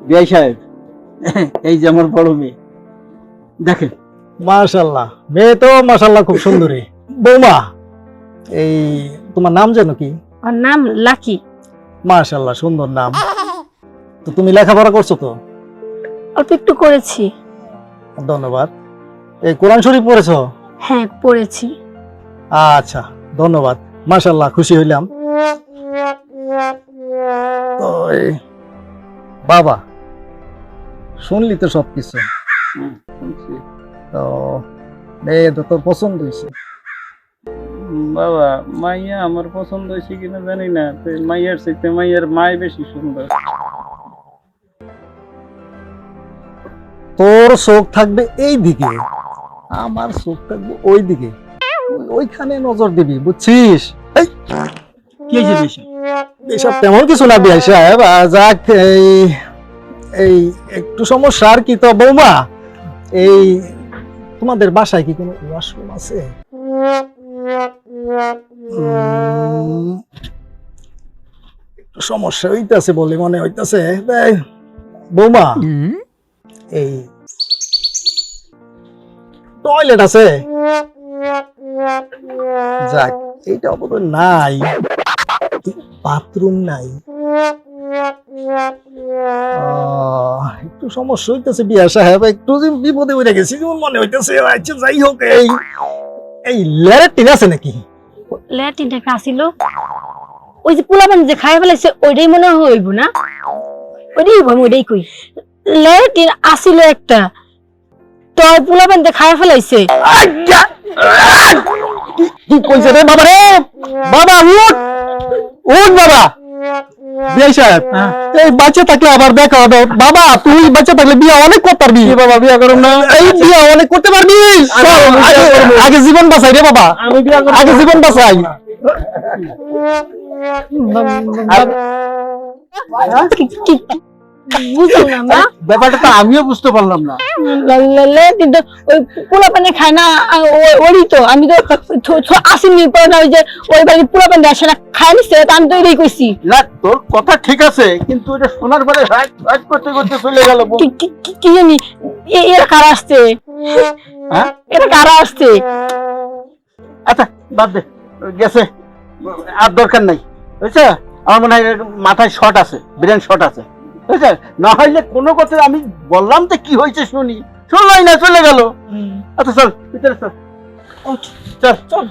বিআই সাহেব, এই যে আমার বড় মেয়ে, দেখেন। মাশাআল্লাহ, মেয়ে তো মাশাআল্লাহ খুব সুন্দরী। বৌমা, এই তোমার নাম যেন কি? ওর নাম লাকি। মাশাআল্লাহ, সুন্দর নাম। তো তুমি লেখাপড়া করছো তো? অল্প একটু করেছি। ধন্যবাদ। এই কোরআন শরীফ পড়েছো? হ্যাঁ, পড়েছি। আচ্ছা, ধন্যবাদ। মাশাআল্লাহ, খুশি হইলাম। তো এই বাবা, শুনলি তো সবকিছু। তো মেয়ে তো তোর পছন্দ হয়েছে? বাবা, মাইয়া আমার পছন্দ হয়েছে কিনা জানি না, মাইয়ার চাইতে মাইয়ার মায় বেশি সুন্দর। তোর চোখ থাকবে এই দিকে, আমার চোখ থাকবে ওই দিকে। ওইখানে নজর দিবি, বুঝছিস? কি হয়েছে বেশি? এসব তেমন কিছু না বিআই সাহেব। যাক, এই একটু সমস্যা আর কি। তো বৌমা, এই তোমাদের বাসায় কি কোনো ওয়াশরুম আছে? একটু সমস্যা হইতাছে বলে মনে হইতাছে। বৌমা, এই টয়লেট আছে? যাক, এইটা অবশ্য নাই। বাথরুম নাই। একটু সমস্যা হইতেছে বিয়া সাহেব, একটু বিপদে উঠে গেছি যেমন মনে হইতেছে। আচ্ছা, যাই হোক, এই ল্যাট্রিন আছে নাকি? ল্যাট্রিনটা একটা আসিল, ওই যে পোলাপান যে খাই ফেলাইছে ওইটাই মনে হইব না? ওইটাই হইব, আমি ওইটাই কই। ল্যাট্রিন আসিল একটা, তো পোলাপান যে খাই ফেলাইছে। কি কইছে রে বাবা? রে বাবা, উঠ উঠ বাবা। বিয়া সাহেব, এই বাচ্চা থাকলে আবার দেখা হবে। বাবা, তুই বাচ্চা থাকলে বিয়া অনেক করতে পারবি। বাবা, বিয়া করুন না। এই বিয়া অনেক করতে পারবি। আগে জীবন বাঁচাই রে বাবা, আগে জীবন বাঁচাই। বুঝলাম না মা, ব্যাপারটা তো আমিও বুঝতে পারলাম না। কিন্তু ওই পোলাপানে খায় না, ওরই তো আমি তো আসিনি না, ওই যে ওই বাড়ির পোলাপান আসে না, খায় নিচ্ছে, আমি তো এটাই কইছি। না, তোর কথা ঠিক আছে, কিন্তু এটা শোনার পরে হাট করতে করতে চলে গেল। কি জানি এরা কারা আসছে? হ্যাঁ, এরা কারা আসছে? আচ্ছা বাদ দে, গেছে, আর দরকার নাই, বুঝছে? আমার মনে হয় মাথায় শর্ট আছে, ব্রেন শর্ট আছে, বুঝছে? না হইলে কোনো কথা আমি বললাম তো কি হয়েছে শুনলাই না, চলে গেল। আচ্ছা চল ভিতরে, চল চল চল।